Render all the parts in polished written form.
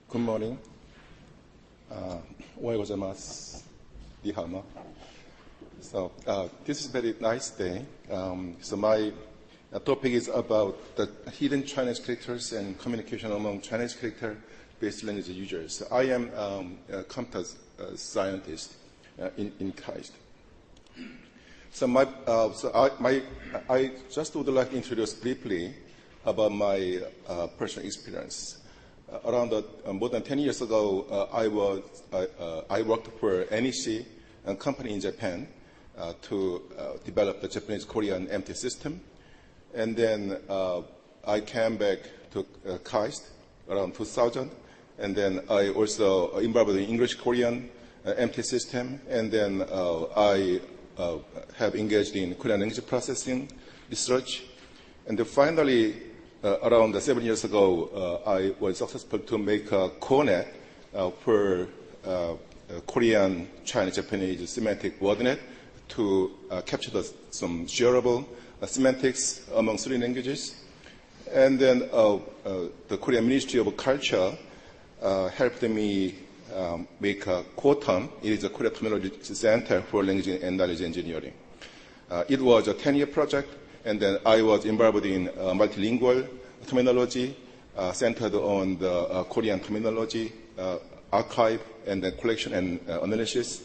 Good morning. おはようございます。リハマ。So, this is a very nice day. So my topic is about the hidden Chinese characters and communication among Chinese character-based language users. I am a computer scientist in KAIST. So I just would like to introduce briefly about my personal experience. Around more than 10 years ago, I worked for NEC, a company in Japan, to develop the Japanese-Korean MT system. And then I came back to KAIST around 2000. And then I also involved in English-Korean MT system. And then I have engaged in Korean language processing research. And then finally, around 7 years ago, I was successful to make a CONET for Korean, Chinese, Japanese semantic wordnet to capture some shareable semantics among 3 languages. And then the Korean Ministry of Culture helped me make a QUOTEN. It is a Korea Terminology Center for Language and Knowledge Engineering. It was a 10-year project. And then I was involved in multilingual terminology centered on the Korean terminology archive and then collection and analysis.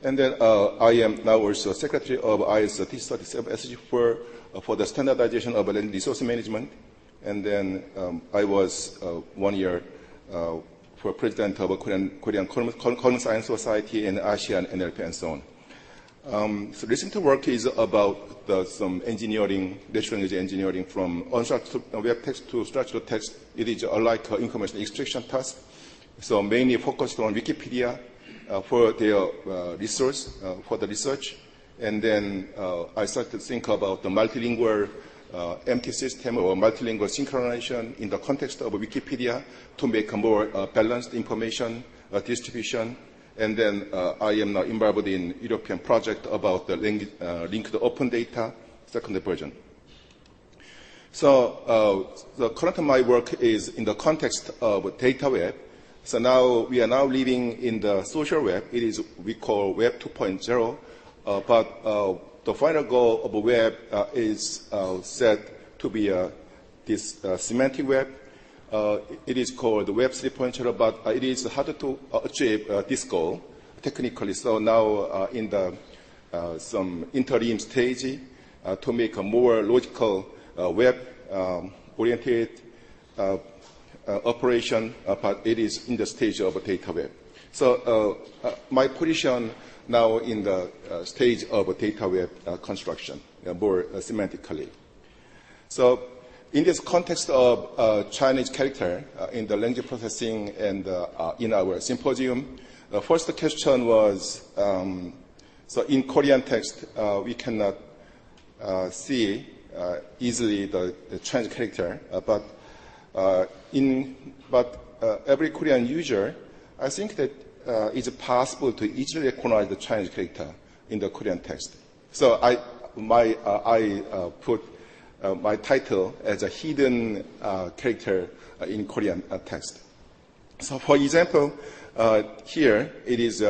And then I am now also Secretary of IS 37 SG4 for the standardization of language resource management. And then I was 1 year for President of Korean Common Science Society and ASEAN NLP and so on. So recent work is about some engineering, natural language engineering from unstructured web text to structured text. It is like information extraction task. So mainly focused on Wikipedia for their resource, for the research. And then I started to think about the multilingual MT system or multilingual synchronization in the context of Wikipedia to make a more balanced information distribution. And then I am now involved in European project about the linked open data, second version. So the current my work is in the context of data web. So now we are now living in the social web. It is we call Web 2.0. But the final goal of a web is set to be this semantic web. It is called Web 3.0, but it is hard to achieve this goal technically. So now in the some interim stage to make a more logical web-oriented operation, but it is in the stage of a data web. So my position now in the stage of a data web construction, more semantically. So in this context of Chinese character in the language processing and in our symposium, the first question was, so in Korean text, we cannot see easily the Chinese character, but every Korean user, I think that it's possible to easily recognize the Chinese character in the Korean text. So I put my title as a hidden character in Korean text. So for example, here it is,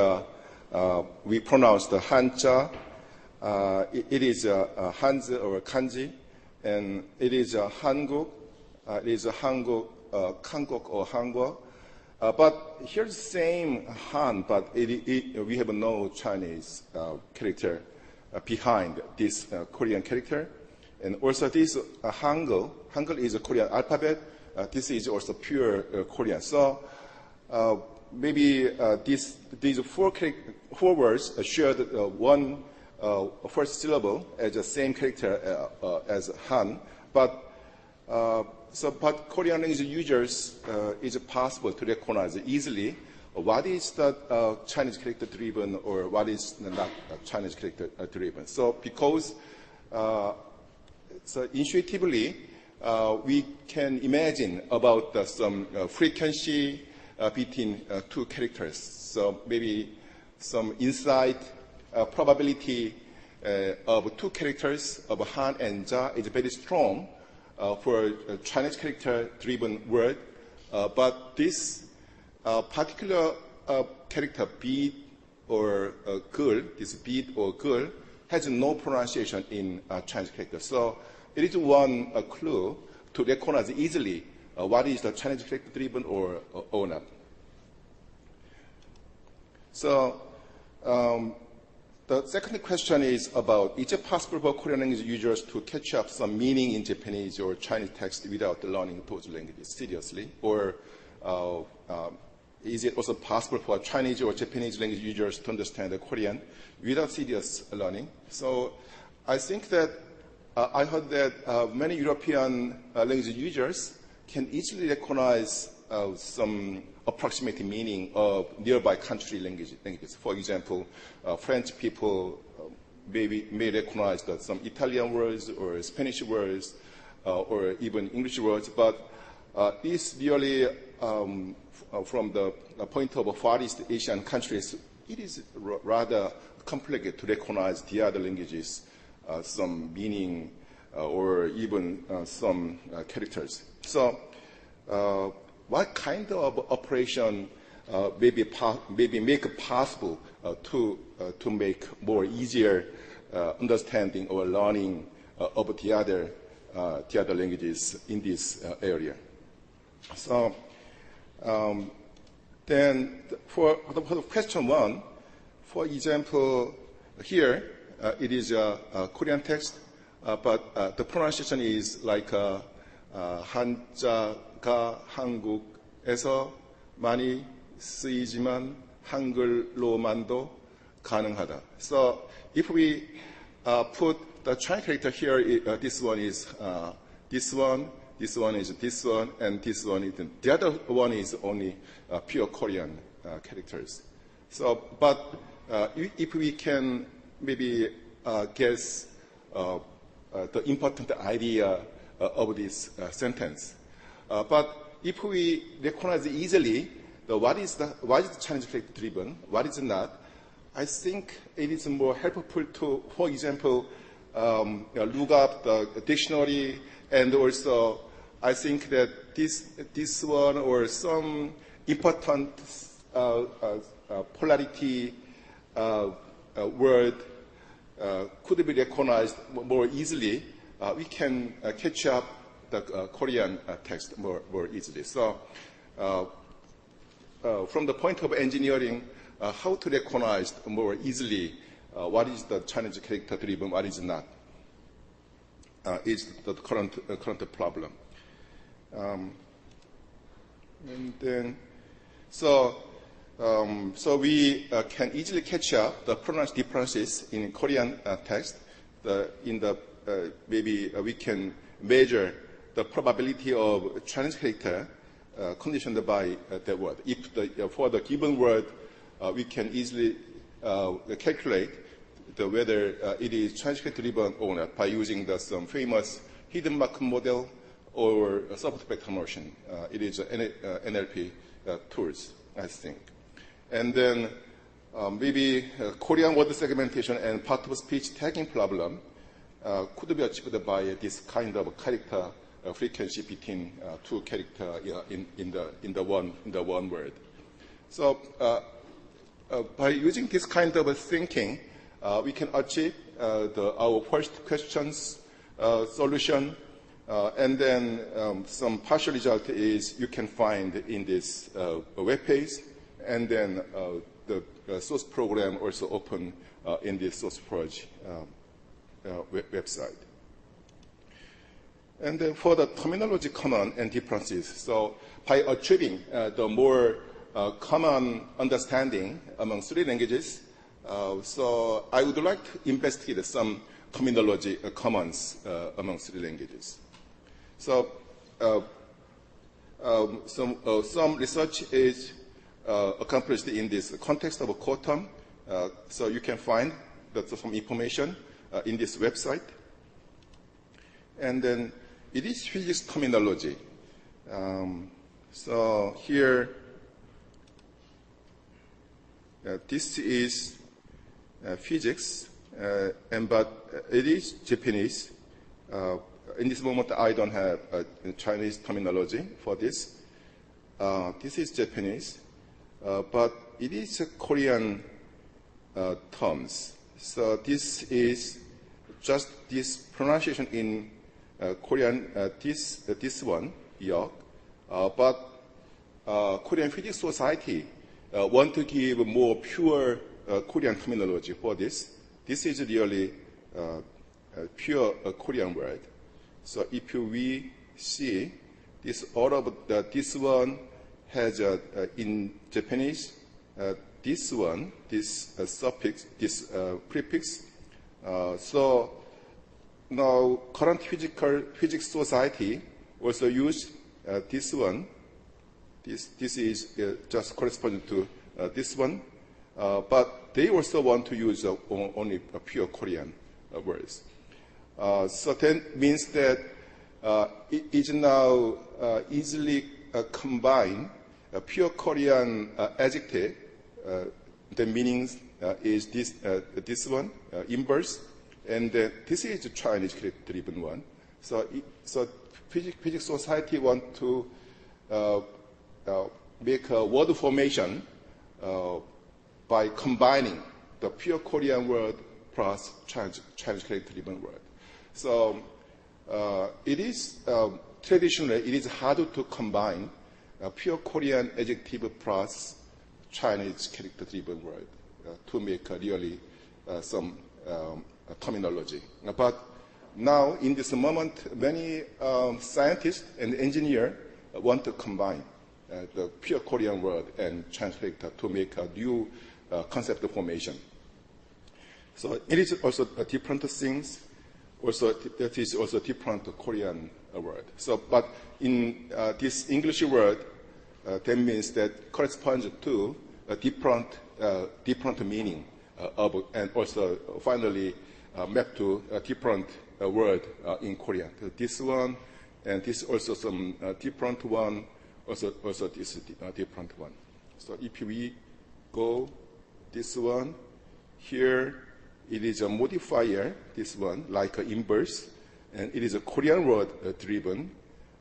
we pronounce the Hanja, it is Hanzi or Kanji, and it is Hanguk, it is Hanguk, Kanguk or Hangua. But here's the same Han, but we have no Chinese character behind this Korean character. And also this Hangul is a Korean alphabet. This is also pure Korean. So maybe these four words share one first syllable as the same character as Han. But Korean language users is possible to recognize easily what is the Chinese character driven or what is not Chinese character driven. So because so intuitively, we can imagine about some frequency between 2 characters. So maybe some insight probability of 2 characters of Han and Ja is very strong for a Chinese character-driven word. But this a particular character, bead or girl, this bead or girl, has no pronunciation in Chinese character. So it is one clue to recognize easily what is the Chinese character driven or not. So the second question is about, is it possible for Korean language users to catch up some meaning in Japanese or Chinese text without learning those languages seriously? Or is it also possible for Chinese or Japanese language users to understand the Korean without serious learning? So I think that I heard that many European language users can easily recognize some approximate meaning of nearby country languages. For example, French people may recognize that some Italian words or Spanish words or even English words, but it's really from the point of Far East Asian countries, it is rather complicated to recognize the other languages, some meaning or even some characters. So what kind of operation maybe make it possible to make more easier understanding or learning of the other languages in this area? So then for the question one, for example, here it is a Korean text, but the pronunciation is like 한자가 한국에서 많이 쓰이지만 한글로만도 가능하다. So if we put the Chinese character here, this one is this one, this one is this one, and this one is the other one is only pure Korean characters. So, but if we can maybe guess the important idea of this sentence, but if we recognize easily what is the Chinese character driven, what is not, I think it is more helpful to, for example, look up the dictionary, and also I think that this one or some important polarity word could be recognized more easily. We can catch up the Korean text more easily. So from the point of engineering, how to recognize more easily what is the Chinese character driven, what is not, is the current problem. And then, so we can easily catch up the pronounced differences in Korean text. Maybe we can measure the probability of Chinese character conditioned by that word. If for the given word, we can easily calculate whether it is Chinese character driven or not by using some famous hidden mark model or subspectral motion. It is NLP tools, I think. And then maybe Korean word segmentation and part of speech tagging problem could be achieved by this kind of character frequency between two characters in the one word. So by using this kind of thinking, we can achieve our first question's solution, and then some partial result is you can find in this web page, and then the source program also open in this SourceForge website. And then for the terminology common and differences, so by achieving the more common understanding among three languages, so I would like to investigate some terminology commons among three languages. So some research is accomplished in this context of a core term. So you can find some information in this website. And then it is physics terminology. So here, this is physics, but it is Japanese. In this moment, I don't have a Chinese terminology for this. This is Japanese, but it is Korean terms. So this is just this pronunciation in Korean, this one, yok. But Korean Physics Society want to give more pure Korean terminology for this. This is really pure Korean word. So if we see this, all of this one has in Japanese, this one, this suffix, this prefix. So now current physics society also use this one. This is just corresponding to this one, but they also want to use only pure Korean words. So that means that it is now easily combined pure Korean adjective. The meaning is this one, inverse, and this is the Chinese character-driven one. So physics society want to make a word formation by combining the pure Korean word plus Chinese character-driven word. So it is traditionally it is harder to combine pure Korean adjective plus Chinese character-driven word to make really some terminology. But now, in this moment, many scientists and engineers want to combine the pure Korean word and Chinese character to make a new concept formation. So it is also different things. Also, that is also different Korean word. So, but in this English word, that means that corresponds to a different meaning of, and also finally map to a different word in Korean. This one, and this also some different one, also this different one. So if we go this one, here it is a modifier, this one, like an inverse, and it is a Korean word driven,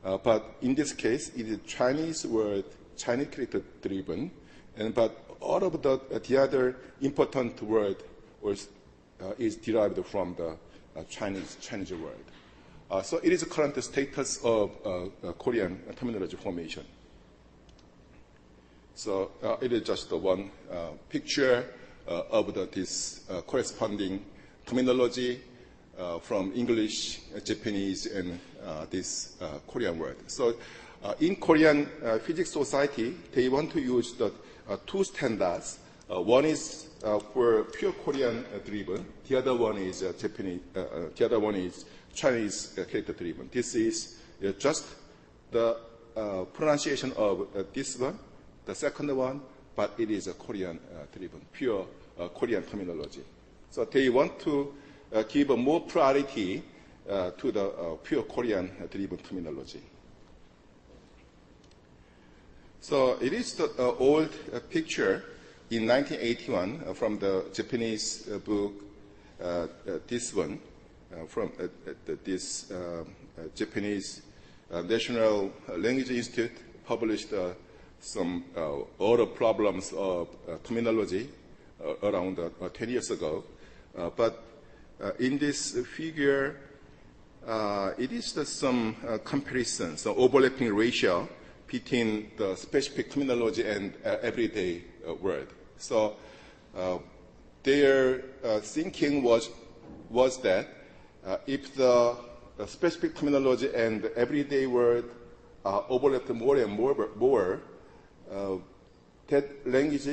but in this case, it is Chinese word, Chinese character driven, but all of the other important word is derived from the Chinese word. So it is the current status of Korean terminology formation. So it is just one picture of this corresponding terminology from English, Japanese, and this Korean word. So in Korean Physics Society, they want to use the two standards. One is for pure Korean driven. The other one is Japanese. The other one is Chinese character driven. This is just the pronunciation of this one, the second one, but it is a Korean driven, pure Korean terminology. So they want to give more priority to the pure Korean driven terminology. So it is the old picture in 1981 from the Japanese book, this one, from this Japanese National Language Institute published some other problems of terminology around 10 years ago. But in this figure, it is some comparison, so overlapping ratio between the specific terminology and everyday word. So their thinking was that if the specific terminology and everyday word overlapped more and more, that language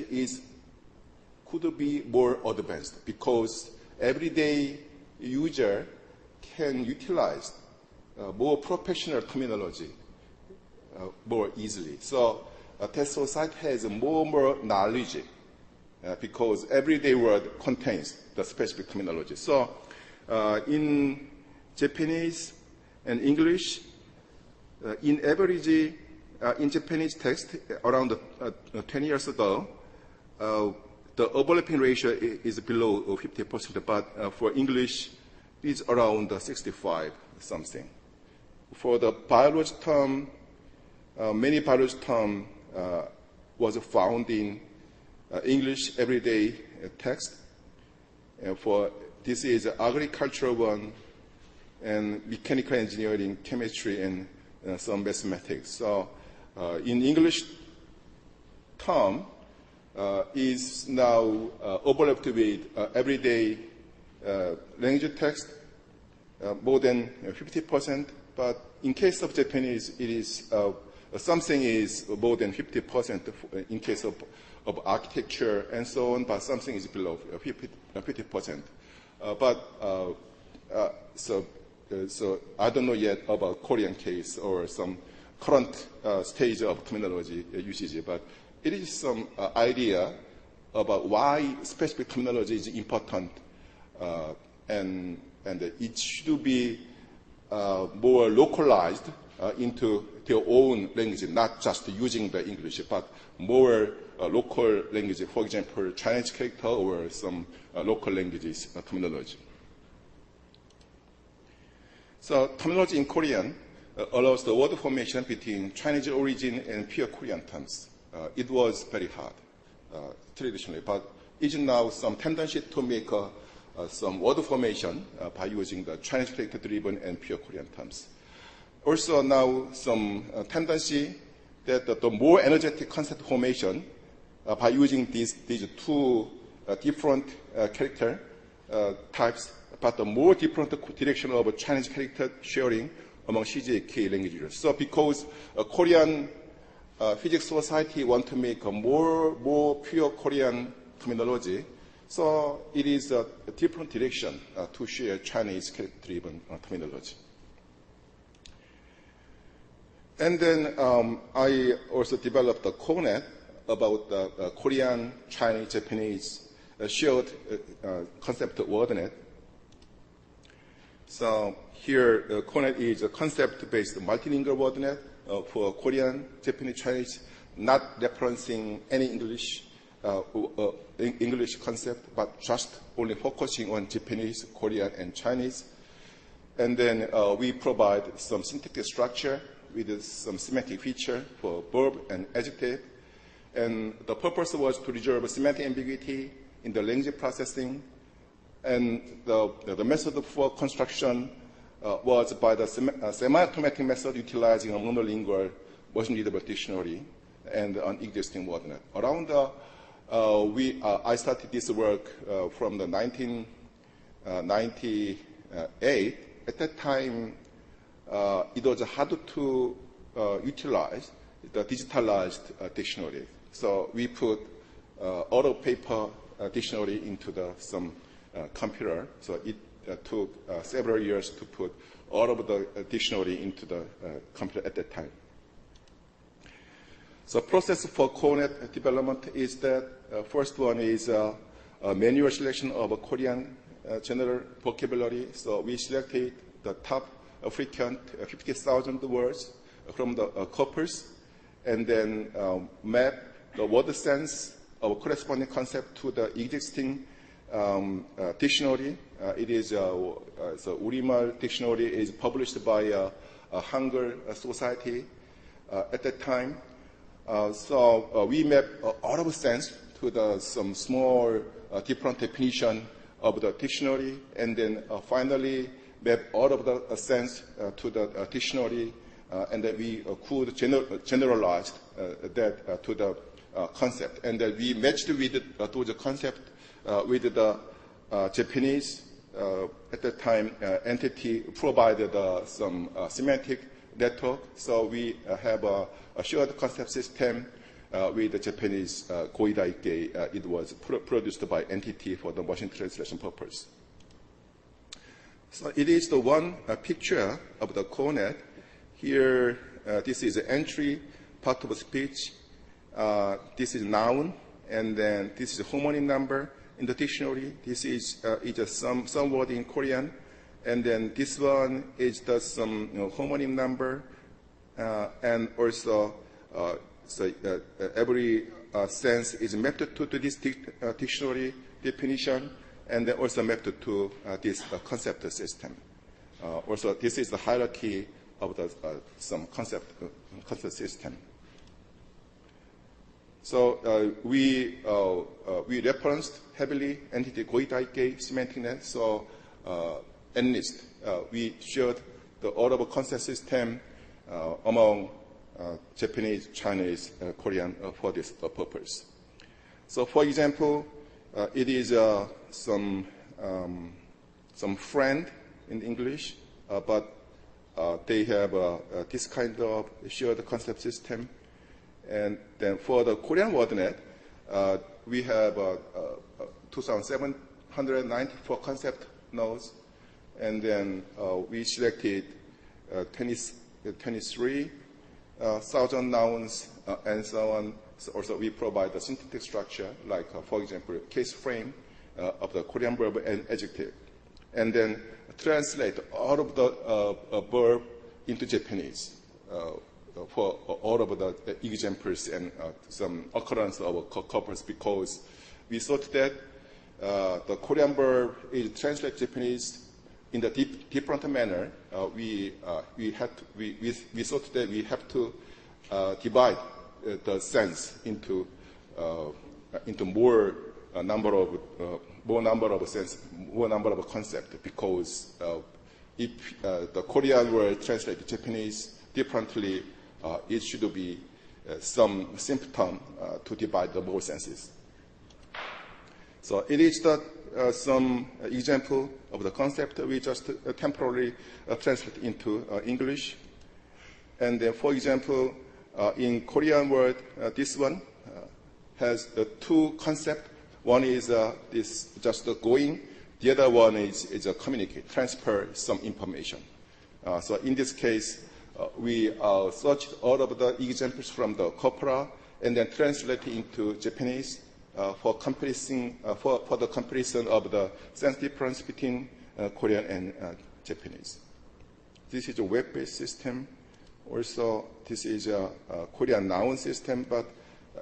could be more advanced because everyday user can utilize more professional terminology more easily. So that society has more knowledge because everyday word contains the specific terminology. So in Japanese and English, in average, in Japanese text around 10 years ago, the overlapping ratio is below 50%, but for English, it's around 65 something. For the biology term, many biology terms was found in English everyday text. For this is agricultural one, and mechanical engineering, chemistry, and some mathematics. So in English term is now overlapped with everyday language text, more than 50%, but in case of Japanese, it is something is more than 50% in case of architecture and so on, but something is below 50%. So I don't know yet about Korean case or some current stage of terminology usage, but it is some idea about why specific terminology is important, and it should be more localized into their own language, not just using the English, but more local language, for example, Chinese character or some local languages terminology. So terminology in Korean allows the word formation between Chinese origin and pure Korean terms. It was very hard traditionally, but it is now some tendency to make some word formation by using the Chinese character-driven and pure Korean terms. Also now some tendency that the more energetic concept formation by using these two different character types, but the more different direction of Chinese character sharing among CJK languages. So because Korean physics society want to make a more pure Korean terminology, so it is a different direction to share Chinese character-driven terminology. And then I also developed a CONET about the Korean, Chinese, Japanese shared concept WordNet. So here, CONET is a concept-based multilingual WordNet for Korean, Japanese, Chinese, not referencing any English concept, but just only focusing on Japanese, Korean, and Chinese. And then we provide some syntactic structure with some semantic feature for verb and adjective. And the purpose was to resolve semantic ambiguity in the language processing. And the method for construction was by the semi-automatic method utilizing a monolingual machine-readable dictionary and an existing WordNet. Around I started this work from the 1998. At that time, it was hard to utilize the digitalized dictionary. So we put auto paper dictionary into some computer. So it took several years to put all of the dictionary into the computer at that time. So process for CONET development is that first one is a manual selection of a Korean general vocabulary. So we selected the top frequent 50,000 words from the corpus, and then map the word sense of corresponding concept to the existing dictionary. It is so Urimal dictionary is published by a Hangul Society at that time. So we map all of sense to some small different definition of the dictionary, and then finally map all of the sense to the dictionary, and then we could generalize that to the concept. And then we matched with those concept with the Japanese at that time entity provided some semantic network. So we have a shared concept system with the Japanese Goidaike. It was produced by entity for the machine translation purpose. So it is the one picture of the CONET. Here, this is the entry part of speech. This is noun, and then this is a homonym number in the dictionary. This is just some word in Korean, and then this one is just some homonym number, and also every sense is mapped to this dictionary definition, and then also mapped to this concept system. Also, this is the hierarchy of some concept system. So we referenced heavily entity Goidaike semantic net. So at least we shared the audible concept system among Japanese, Chinese, Korean for this purpose. So, for example, it is some friend in English, but they have this kind of shared concept system. And then for the Korean WordNet, we have 2,794 concept nodes, and then we selected 23,000 nouns and so on. So also, we provide the syntactic structure, like, for example, case frame of the Korean verb and adjective, and then translate all of the verb into Japanese for all of the examples and some occurrence of corpus, because we thought that the Korean verb is translated Japanese in the different manner. We thought that we have to divide the sense into more number of sense, more number of concept, because if the Korean word translated Japanese differently, it should be some symptom to divide the more senses. So it is some example of the concept we just temporarily translate into English. And then, for example, in Korean word, this one has two concepts. One is this just going. The other one is communicate, transfer some information. So in this case, we searched all of the examples from the corpora and then translate into Japanese for the comparison of the sense difference between Korean and Japanese. This is a web-based system. Also, this is a Korean noun system, but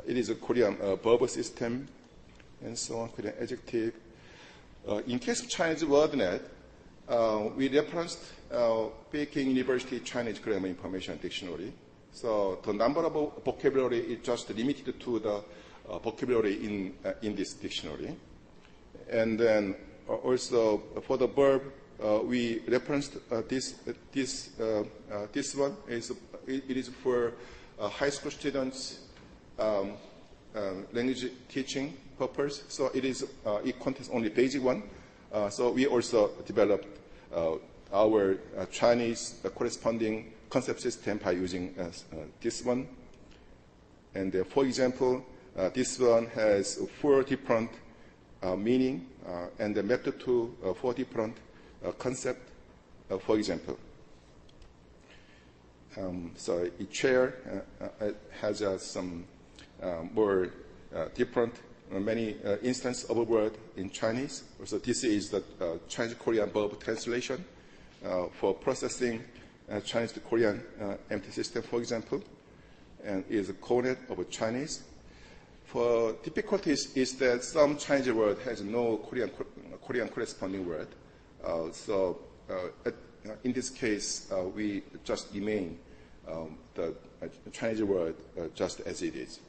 it is a Korean verb system, and so on, Korean adjective. In case of Chinese WordNet, we referenced Peking University Chinese Grammar Information Dictionary. So the number of vocabulary is just limited to the vocabulary in this dictionary. And then also for the verb, we referenced this one. It is for high school students language teaching purpose. So it contains only basic one. So we also developed our Chinese corresponding concept system by using this one. And for example, this one has 4 different meaning and mapped to 4 different concept. For example, so each chair has some more different many instances of a word in Chinese. So this is the Chinese Korean verb translation for processing Chinese to Korean empty system, for example, and is a conet of Chinese. For difficulties is that some Chinese word has no Korean corresponding word. So in this case, we just remain the Chinese word just as it is.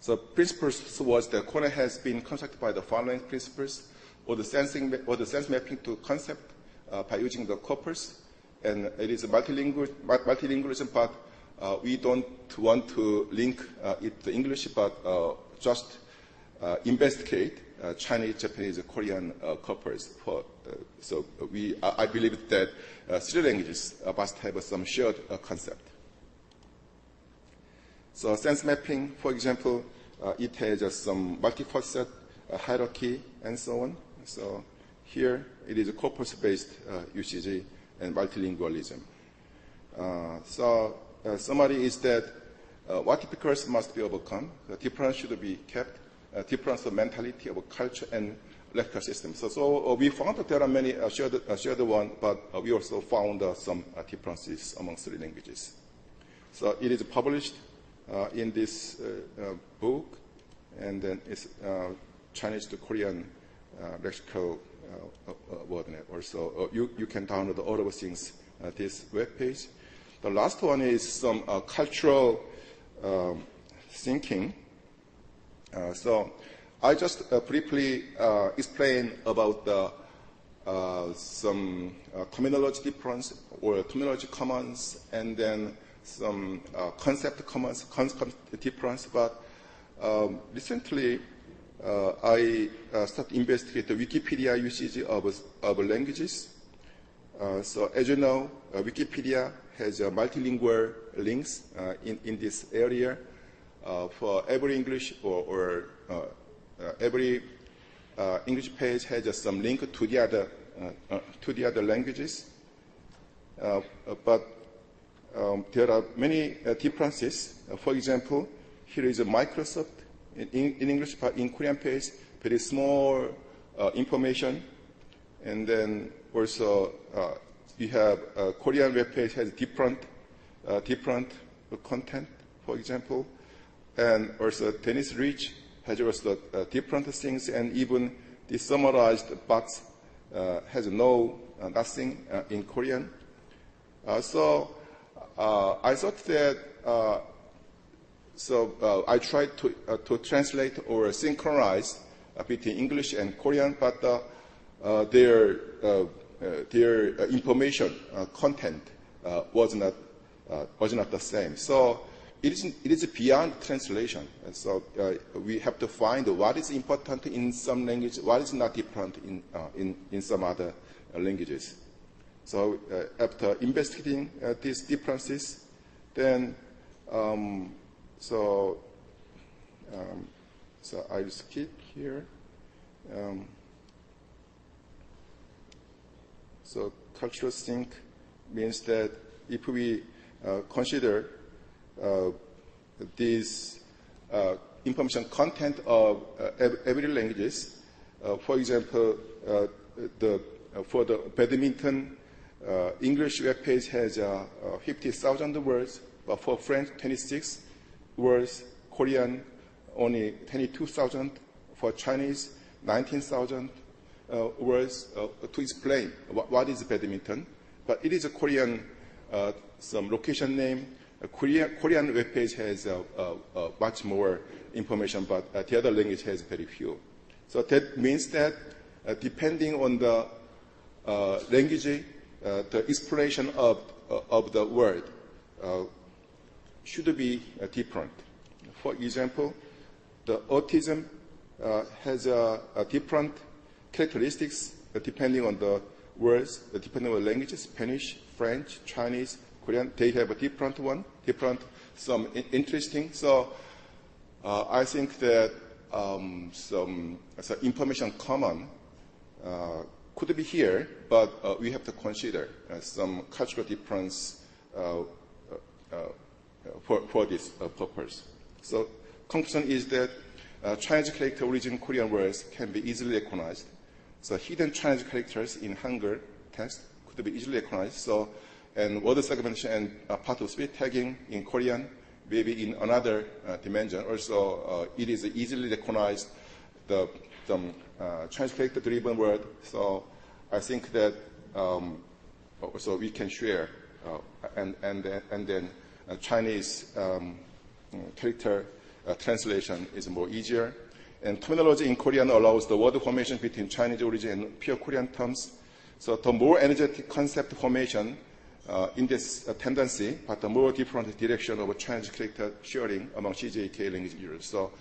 So principles was that Korean has been constructed by the following principles, or the sense mapping to concept by using the corpus, and it is a multilingualism, but we don't want to link it to English, but just investigate Chinese, Japanese, Korean corpus. So I believe that 3 languages must have some shared concept. So sense mapping, for example, it has some multi-facet hierarchy and so on. So here it is a corpus-based usage and multilingualism. So summary is that what difficulties must be overcome. The difference should be kept. Difference of mentality of culture and lexical system. So we found that there are many shared one, but we also found some differences among 3 languages. So it is published in this book, and then it's Chinese to Korean lexical WordNet. Also, you can download all of the things this web page. The last one is some cultural thinking. So I just briefly explain about some terminology difference or terminology commons, and then some concept commons, concept difference. But recently, I started investigating the Wikipedia usage of languages. So as you know, Wikipedia has multilingual links in this area. For every English or every English page has some link to the other languages. But there are many differences. For example, here is a Microsoft in English, but in Korean page, very small information. And then also you have Korean web page has different content, for example. And also Dennis Rich has also different things, and even the summarized box has nothing in Korean. So I thought that I tried to translate or synchronize between English and Korean, but their information content was not the same. So it is beyond translation. And so we have to find what is important in some language, what is not different in some other languages. So after investigating these differences, then so I'll skip here. So cultural sync means that if we consider this information content of every languages, for example, for the badminton, English web page has 50,000 words, but for French, 26 words, Korean, only 22,000, for Chinese, 19,000 words to explain what is badminton. But it is a Korean, some location name. Korean web page has much more information, but the other language has very few. So that means that depending on the language, the explanation of the word should be different. For example, the autism has different characteristics depending on the words, depending on the languages, Spanish, French, Chinese, Korean. They have a different one, some interesting. So I think that some information common could be here, but we have to consider some cultural difference for this purpose. So conclusion is that Chinese character origin Korean words can be easily recognized. So hidden Chinese characters in Hangul text could be easily recognized. So, and word segmentation and part of speech tagging in Korean, maybe in another dimension. Also, it is easily recognized the Chinese character-driven word. So I think that also we can share and then Chinese character translation is more easier. And terminology in Korean allows the word formation between Chinese origin and pure Korean terms. So the more energetic concept formation in this tendency, but the more different direction of Chinese character sharing among CJK language users. So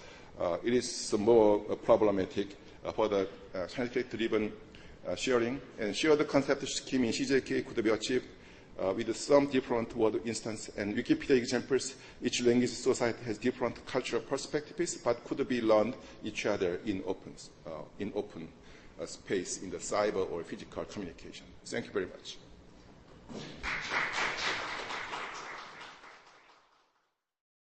it is more problematic for the Chinese character-driven sharing. And shared concept scheme in CJK could be achieved with some different word instance. And Wikipedia examples, each language society has different cultural perspectives, but could be learned each other in open space in the cyber or physical communication. Thank you very much.